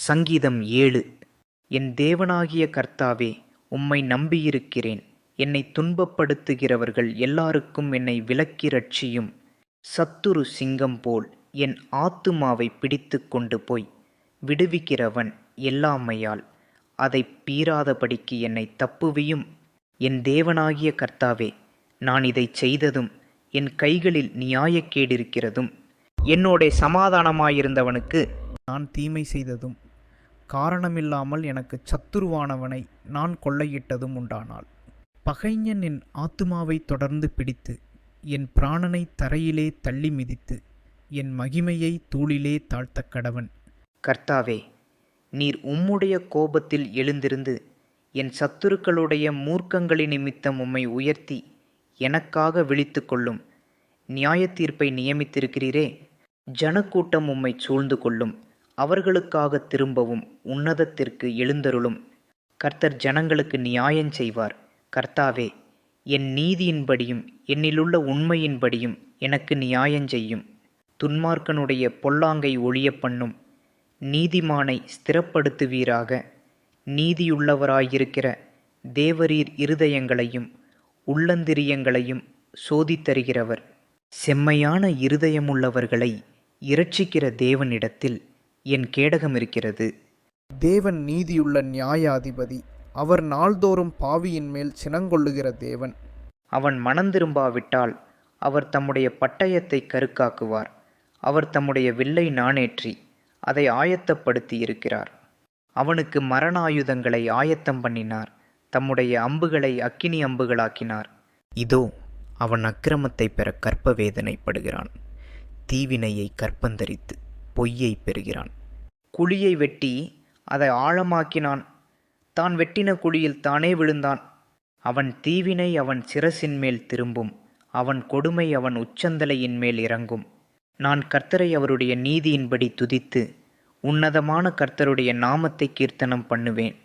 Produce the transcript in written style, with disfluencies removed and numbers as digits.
சங்கீதம் 7. என் தேவனாகிய கர்த்தாவே, உம்மை நம்பியிருக்கிறேன். என்னை துன்பப்படுத்துகிறவர்கள் எல்லாருக்கும் என்னை விலக்கி இரட்சியும். சத்துரு சிங்கம் போல் என் ஆத்துமாவை பிடித்து கொண்டு போய் விடுவிக்கிறவன் எல்லாமையால் அதைப் பீறாதபடிக்கு என்னை தப்புவியும். என் தேவனாகிய கர்த்தாவே, நான் இதைச் செய்ததும் என் கைகளில் நியாயக்கேடிருக்கிறதும் என்னோடே சமாதானமாயிருந்தவனுக்கு நான் தீமை செய்ததும் காரணமில்லாமல் எனக்குச் சத்துருவானவனை நான் கொள்ளையிட்டதும் உண்டானால், பகைஞன் என் ஆத்துமாவை தொடர்ந்து பிடித்து என் பிராணனை தரையிலே தள்ளி மிதித்து என் மகிமையை தூளிலே தாழ்த்தக் கடவன். கர்த்தாவே, நீர் உம்முடைய கோபத்தில் எழுந்திருந்து என் சத்துருக்களுடைய மூர்க்கங்களின் நிமித்தம் உம்மை உயர்த்தி எனக்காக விழித்து கொள்ளும். நியாயத்தீர்ப்பை நியமித்திருக்கிறீரே, ஜனக்கூட்டம் உம்மை சூழ்ந்து கொள்ளும். அவர்களுக்காக திரும்பவும் உன்னதத்திற்கு எழுந்தருளும். கர்த்தர் ஜனங்களுக்கு நியாயம் செய்வார். கர்த்தாவே, என் நீதியின்படியும் என்னிலுள்ள உண்மையின்படியும் எனக்கு நியாயஞ்செய்யும். துன்மார்க்கனுடைய பொல்லாங்கை ஒழிய பண்ணும். நீதிமானை ஸ்திரப்படுத்துவீராக. நீதியுள்ளவராயிருக்கிற தேவரீர் இருதயங்களையும் உள்ளந்திரியங்களையும் சோதித்தருகிறவர். செம்மையான இருதயமுள்ளவர்களை இரட்சிக்கிற தேவனிடத்தில் என் கேடகம் இருக்கிறது. தேவன் நீதியுள்ள நியாயாதிபதி. அவர் நாள்தோறும் பாவியின் மேல் சினங்கொள்ளுகிற தேவன். அவன் மனந்திரும்பாவிட்டால் அவர் தம்முடைய பட்டயத்தை கருக்காக்குவார். அவர் தம்முடைய வில்லை நாணேற்றி அதை ஆயத்தப்படுத்தி இருக்கிறார். அவனுக்கு மரணாயுதங்களை ஆயத்தம் பண்ணினார். தம்முடைய அம்புகளை அக்கினி அம்புகளாக்கினார். இதோ, அவன் அக்கிரமத்தை பெற கற்ப வேதனைப்படுகிறான். தீவினையை கற்பந்தரித்து பொய்யை பெறுகிறான். குழியை வெட்டி அதை ஆழமாக்கினான். தான் வெட்டின குழியில் தானே விழுந்தான். அவன் தீவினை அவன் சிரசின் மேல் திரும்பும். அவன் கொடுமை அவன் உச்சந்தலையின் மேல் இறங்கும். நான் கர்த்தரை அவருடைய நீதியின்படி துதித்து உன்னதமான கர்த்தருடைய நாமத்தை கீர்த்தனம் பண்ணுவேன்.